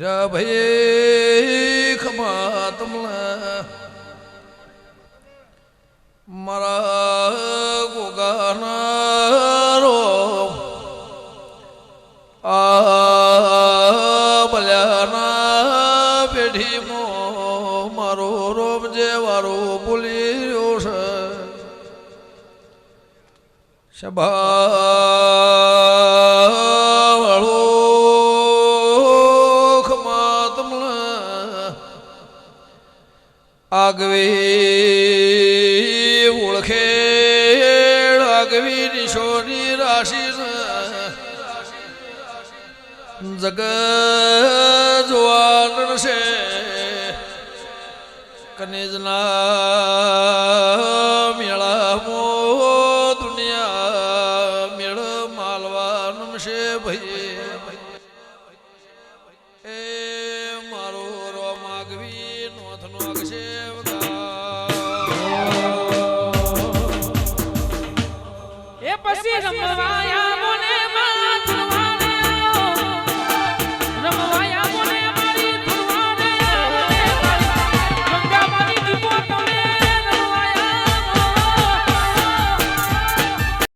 હીરા ભાઈ ખમા તમલા મારા ગોગાના રો આ બલ્યાના પેઢીમો મારો રોમ જે વારો બોલી રહ્યો છે સભા આગવી ઓળખે આગવી નિશોની રાશિ જગ જોવાન છે કનેજના મેળામો દુનિયા મેળ માલવાન છે ભાઈ પછી રમવાયા